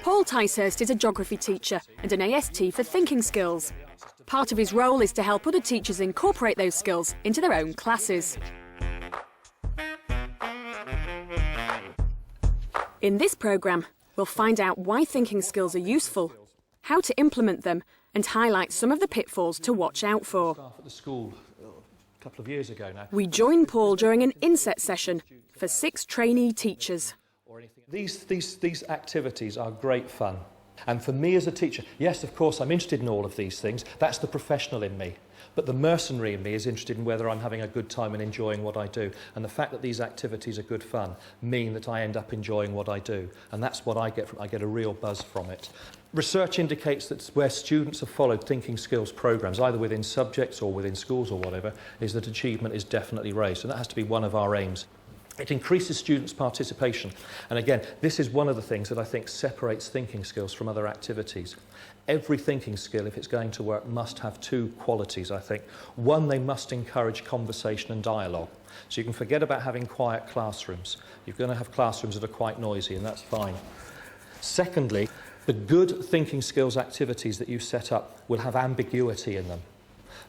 Paul Ticehurst is a geography teacher and an AST for thinking skills. Part of his role is to help other teachers incorporate those skills into their own classes. In this programme, we'll find out why thinking skills are useful, how to implement them, and highlight some of the pitfalls to watch out for. A couple of years ago now. We join Paul during an inset session for 6 trainee teachers. These activities are great fun. And for me as a teacher, yes, of course, I'm interested in all of these things. That's the professional in me. But the mercenary in me is interested in whether I'm having a good time and enjoying what I do. And the fact that these activities are good fun mean that I end up enjoying what I do. And that's what I get from it. I get a real buzz from it. Research indicates that where students have followed thinking skills programmes, either within subjects or within schools or whatever, is that achievement is definitely raised. And that has to be one of our aims. It increases students' participation. And again, this is one of the things that I think separates thinking skills from other activities. Every thinking skill, if it's going to work, must have 2 qualities, I think. One, they must encourage conversation and dialogue. So you can forget about having quiet classrooms. You're going to have classrooms that are quite noisy, and that's fine. Secondly, the good thinking skills activities that you set up will have ambiguity in them.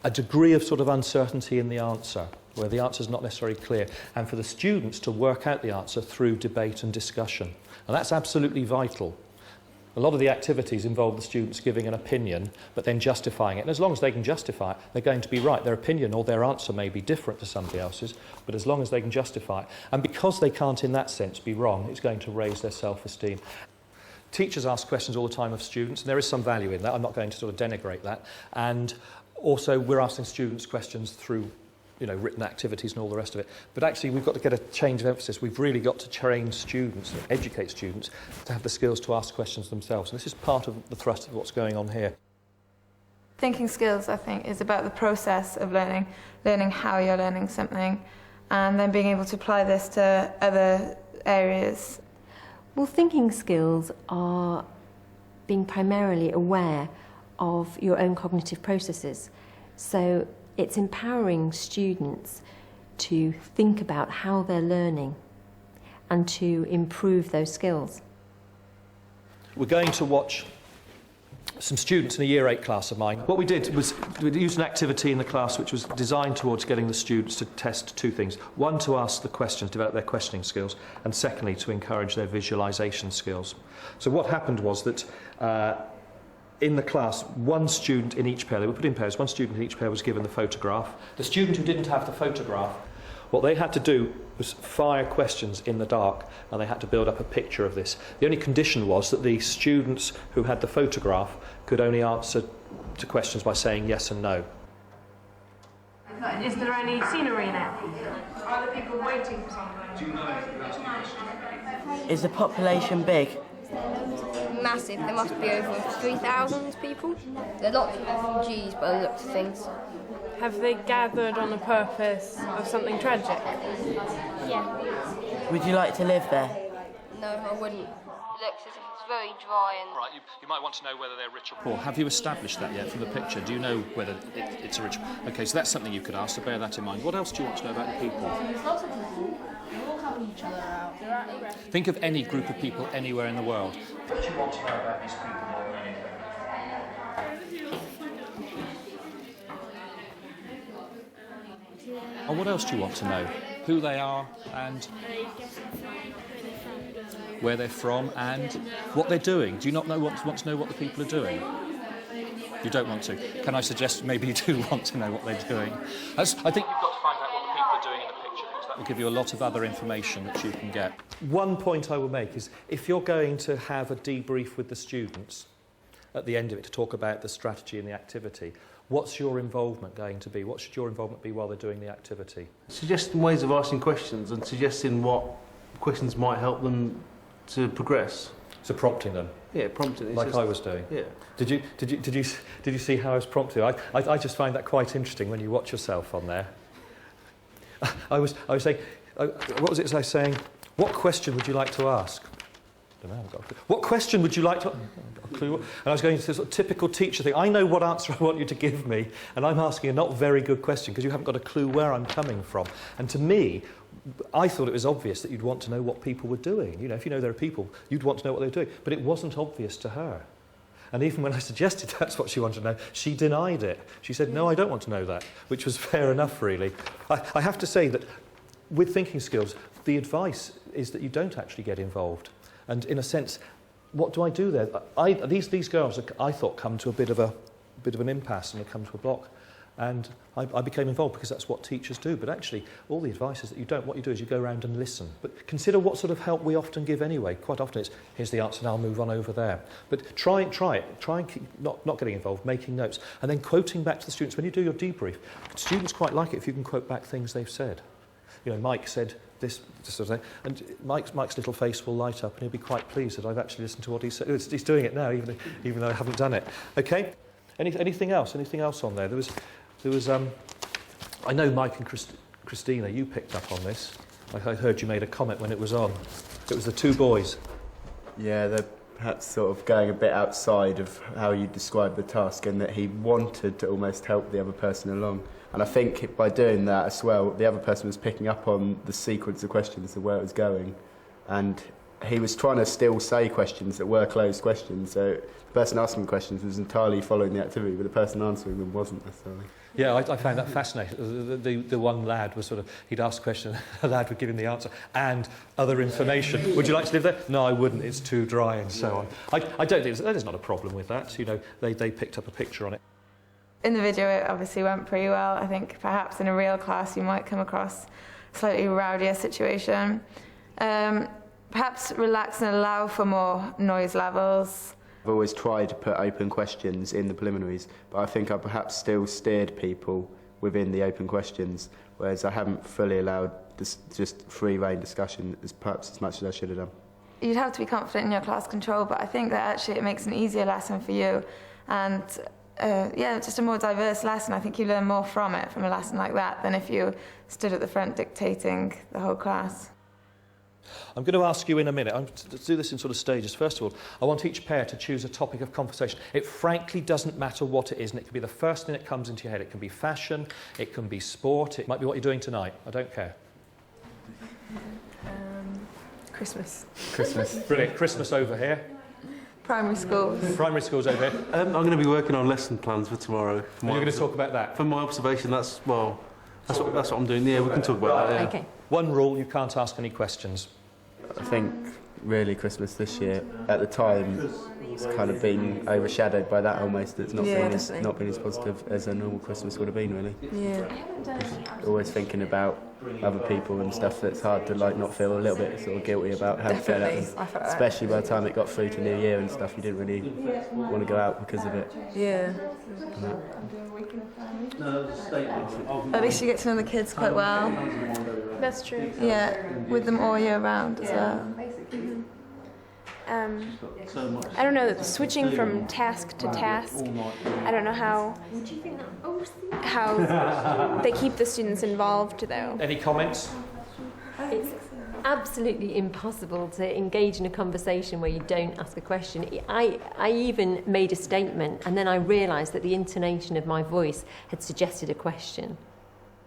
A degree of sort of uncertainty in the answer, where the answer is not necessarily clear, and for the students to work out the answer through debate and discussion. And that's absolutely vital. A lot of the activities involve the students giving an opinion, but then justifying it. And as long as they can justify it, they're going to be right. Their opinion or their answer may be different to somebody else's, but as long as they can justify it. And because they can't, in that sense, be wrong, it's going to raise their self-esteem. Teachers ask questions all the time of students, and there is some value in that. I'm not going to sort of denigrate that. And also, we're asking students questions through written activities and all the rest of it. But actually, we've got to get a change of emphasis. We've really got to train students, educate students, to have the skills to ask questions themselves. And this is part of the thrust of what's going on here. Thinking skills, I think, is about the process of learning how you're learning something, and then being able to apply this to other areas. Well, thinking skills are being primarily aware of your own cognitive processes. So it's empowering students to think about how they're learning and to improve those skills. We're going to watch some students in a Year 8 class of mine. What we did was we used an activity in the class which was designed towards getting the students to test 2 things. One, to ask the questions, develop their questioning skills, and secondly, to encourage their visualisation skills. So what happened was that in the class, one student in each pair, they were put in pairs, one student in each pair was given the photograph. The student who didn't have the photograph, what they had to do was fire questions in the dark, and they had to build up a picture of this. The only condition was that the students who had the photograph could only answer to questions by saying yes and no. Is there any scenery in it? Are the people waiting for something? Is the population big? Massive. There must be over 3,000 people. There are lots of refugees by the looks of things. Have they gathered on the purpose of something tragic? Yeah. Would you like to live there? No, I wouldn't. It looks as if it's very dry and... Right, you might want to know whether they're rich or poor. Have you established that yet from the picture? Do you know whether it's a rich... OK, so that's something you could ask, so bear that in mind. What else do you want to know about the people? There's lots of people. They're all helping each other out. They're at rest. Think of any group of people anywhere in the world. What do you want to know about these people more than anything? And what else do you want to know? Who they are and where they're from and what they're doing. Do you not want to know what the people are doing? You don't want to. Can I suggest maybe you do want to know what they're doing? I think you've got to find out what the people are doing in the picture, because that will give you a lot of other information that you can get. One point I will make is if you're going to have a debrief with the students at the end of it to talk about the strategy and the activity, what's your involvement going to be? What should your involvement be while they're doing the activity? Suggesting ways of asking questions and suggesting what questions might help them to progress. So prompting them. Yeah, prompting. Like I was doing. Yeah. Did you see how I was prompting? I just find that quite interesting when you watch yourself on there. I was saying, what was it I was saying? What question would you like to ask? I don't know. What question would you like to? a clue. And I was going to sort of typical teacher thing. I know what answer I want you to give me, and I'm asking a not very good question because you haven't got a clue where I'm coming from. And to me, I thought it was obvious that you'd want to know what people were doing. You know, if you know there are people, you'd want to know what they were doing. But it wasn't obvious to her. And even when I suggested that's what she wanted to know, she denied it. She said, no, I don't want to know that, which was fair enough, really. I have to say that with thinking skills, the advice is that you don't actually get involved. And in a sense, what do I do there? These girls, I thought, come to a bit of an impasse and they come to a block. And I became involved because that's what teachers do. But actually, all the advice is that you don't. What you do is you go around and listen. But consider what sort of help we often give anyway. Quite often it's, here's the answer and I'll move on over there. But try it. Try and keep not getting involved, making notes. And then quoting back to the students. When you do your debrief, students quite like it if you can quote back things they've said. You know, Mike said this sort of thing. And Mike's little face will light up and he'll be quite pleased that I've actually listened to what he said. He's doing it now, even though I haven't done it. Okay? Anything else? Anything else on there? There was I know Mike and Christina, you picked up on this. I heard you made a comment when it was on. It was the two boys. Yeah, they're perhaps sort of going a bit outside of how you described the task, and that he wanted to almost help the other person along. And I think by doing that as well, the other person was picking up on the sequence of questions and where it was going. And he was trying to still say questions that were closed questions. So the person asking questions was entirely following the activity, but the person answering them wasn't necessarily. Yeah, I found that fascinating. The one lad was sort of, he'd ask a question, a lad would give him the answer, and other information. Would you like to live there? No, I wouldn't, it's too dry, and so on. I don't think, there's not a problem with that. You know, they picked up a picture on it. In the video, it obviously went pretty well. I think perhaps in a real class, you might come across a slightly rowdier situation. Perhaps relax and allow for more noise levels. I've always tried to put open questions in the preliminaries, but I think I perhaps still steered people within the open questions, whereas I haven't fully allowed just free-rein discussion perhaps as much as I should have done. You'd have to be confident in your class control, but I think that actually it makes an easier lesson for you. And yeah, just a more diverse lesson. I think you learn more from it, from a lesson like that, than if you stood at the front dictating the whole class. I'm going to ask you in a minute, I'm to do this in sort of stages. First of all, I want each pair to choose a topic of conversation. It frankly doesn't matter what it is, and it can be the first thing that comes into your head. It can be fashion, it can be sport, it might be what you're doing tonight. I don't care. Christmas. Christmas. Brilliant. Christmas over here. Primary schools. Primary schools over here. I'm going to be working on lesson plans for tomorrow. And you're going to talk about that? From my observation, that's what I'm doing. Yeah, we can talk about that, yeah. Okay. One rule, you can't ask any questions. I think really Christmas this year, at the time, it's kind of been overshadowed by that almost. It's not been as positive as a normal Christmas would have been, really. Yeah. Always thinking about other people and stuff, that's hard to not feel a little bit sort of guilty about how to feel that. Especially by the time it got through to New Year and stuff, you didn't really want to go out because of it. Yeah. At least you get to know the kids quite well. That's true. Yeah, with them all year round as well. I don't know, switching from task to task, I don't know how they keep the students involved, though. Any comments? It's absolutely impossible to engage in a conversation where you don't ask a question. I even made a statement and then I realised that the intonation of my voice had suggested a question.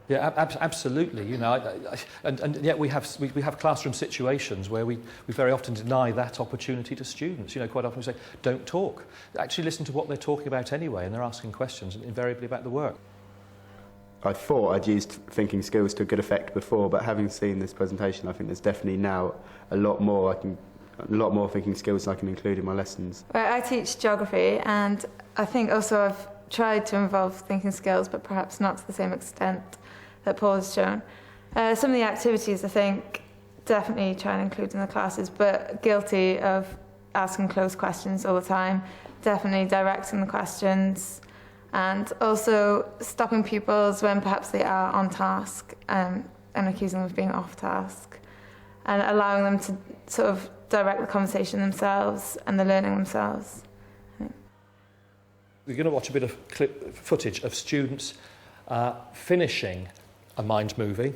Yeah, absolutely. You know, and yet we have classroom situations where we very often deny that opportunity to students. You know, quite often we say, don't talk. Actually listen to what they're talking about anyway, and they're asking questions, invariably about the work. I thought I'd used thinking skills to good effect before, but having seen this presentation, I think there's definitely now a lot more thinking skills I can include in my lessons. Well, I teach geography, and I think also I've tried to involve thinking skills, but perhaps not to the same extent that Paul has shown. Some of the activities I think definitely try and include in the classes, but guilty of asking closed questions all the time, definitely directing the questions, and also stopping pupils when perhaps they are on task and accusing them of being off task, and allowing them to sort of direct the conversation themselves and the learning themselves. We're going to watch a bit of footage of students finishing a mind movie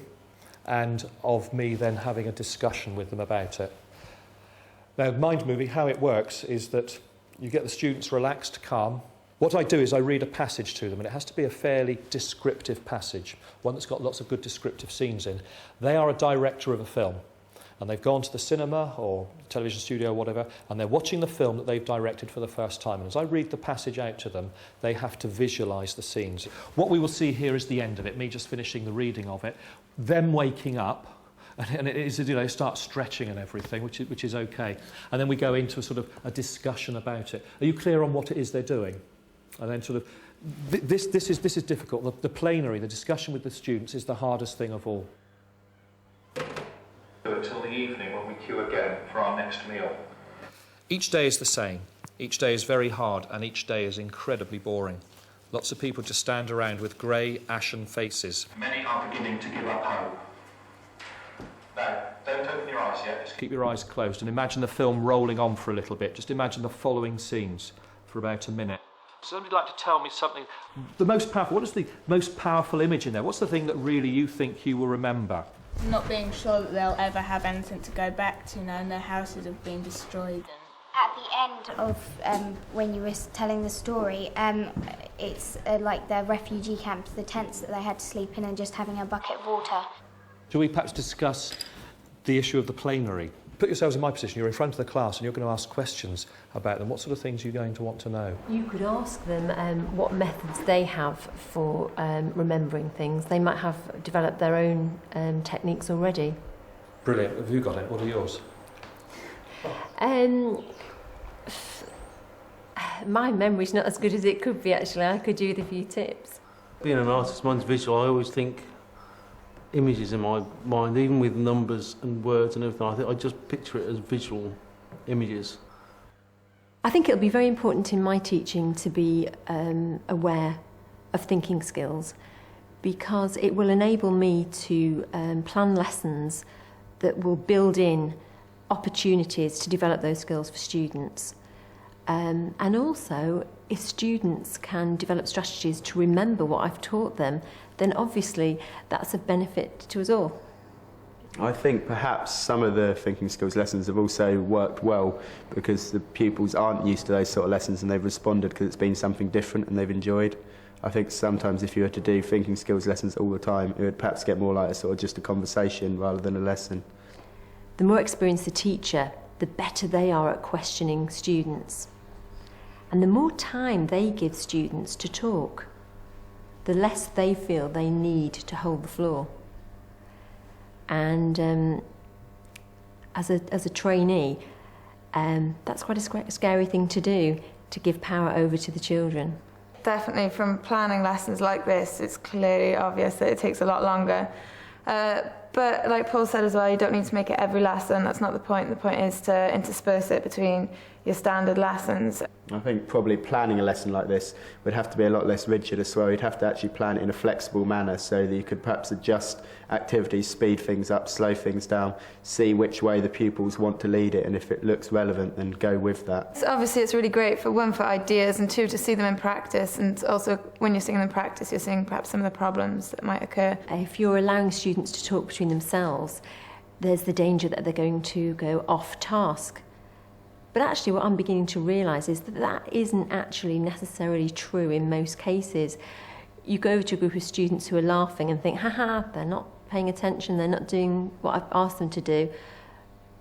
and of me then having a discussion with them about it. Now, mind movie, how it works is that You get the students relaxed, calm. What I do is I read a passage to them, and it has to be a fairly descriptive passage, one that's got lots of good descriptive scenes in. They are a director of a film, and they've gone to the cinema or television studio or whatever, and they're watching the film that they've directed for the first time. And as I read the passage out to them, they have to visualise the scenes. What we will see here is the end of it, me just finishing the reading of it, them waking up, and it is, you know, start stretching and everything, which is okay. And then we go into a sort of a discussion about it. Are you clear on what it is they're doing? And then sort of, this is difficult. The plenary, the discussion with the students, is the hardest thing of all. Until the evening when we queue again for our next meal. Each day is the same. Each day is very hard, and each day is incredibly boring. Lots of people just stand around with grey, ashen faces. Many are beginning to give up hope. Now, don't open your eyes yet. Just keep your eyes closed and imagine the film rolling on for a little bit. Just imagine the following scenes for about a minute. Somebody like to tell me something. The most powerful. What is the most powerful image in there? What's the thing that really you think you will remember? Not being sure that they'll ever have anything to go back to now, and their houses have been destroyed. At the end of when you were telling the story, it's like the refugee camps, the tents that they had to sleep in, and just having a bucket of water. Shall we perhaps discuss the issue of the plenary? Put yourselves in my position. You're in front of the class and you're going to ask questions about them. What sort of things are you going to want to know? You could ask them what methods they have for remembering things. They might have developed their own techniques already. Brilliant. Have you got it? What are yours? My memory's not as good as it could be, actually. I could do with a few tips. Being an artist, mine's visual. I always think images in my mind, even with numbers and words and everything. I just picture it as visual images. I think it'll be very important in my teaching to be aware of thinking skills, because it will enable me to plan lessons that will build in opportunities to develop those skills for students. And also, if students can develop strategies to remember what I've taught them, then obviously that's of benefit to us all. I think perhaps some of the thinking skills lessons have also worked well because the pupils aren't used to those sort of lessons and they've responded because it's been something different and they've enjoyed. I think sometimes if you were to do thinking skills lessons all the time, it would perhaps get more like a sort of just a conversation rather than a lesson. The more experienced the teacher, the better they are at questioning students. And the more time they give students to talk, the less they feel they need to hold the floor. And as a trainee, that's quite a scary thing to do, to give power over to the children. Definitely from planning lessons like this, it's clearly obvious that it takes a lot longer. But like Paul said as well, you don't need to make it every lesson. That's not the point. The point is to intersperse it between your standard lessons. I think probably planning a lesson like this would have to be a lot less rigid as well. You'd have to actually plan it in a flexible manner so that you could perhaps adjust activities, speed things up, slow things down, see which way the pupils want to lead it, and if it looks relevant, then go with that. So obviously it's really great for one, for ideas, and two, to see them in practice. And also when you're seeing them in practice, you're seeing perhaps some of the problems that might occur. If you're allowing students to talk between themselves, there's the danger that they're going to go off task. But actually what I'm beginning to realise is that that isn't actually necessarily true in most cases. You go over to a group of students who are laughing and think, haha, they're not paying attention, they're not doing what I've asked them to do.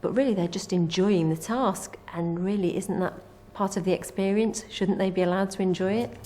But really they're just enjoying the task, and really isn't that part of the experience? Shouldn't they be allowed to enjoy it?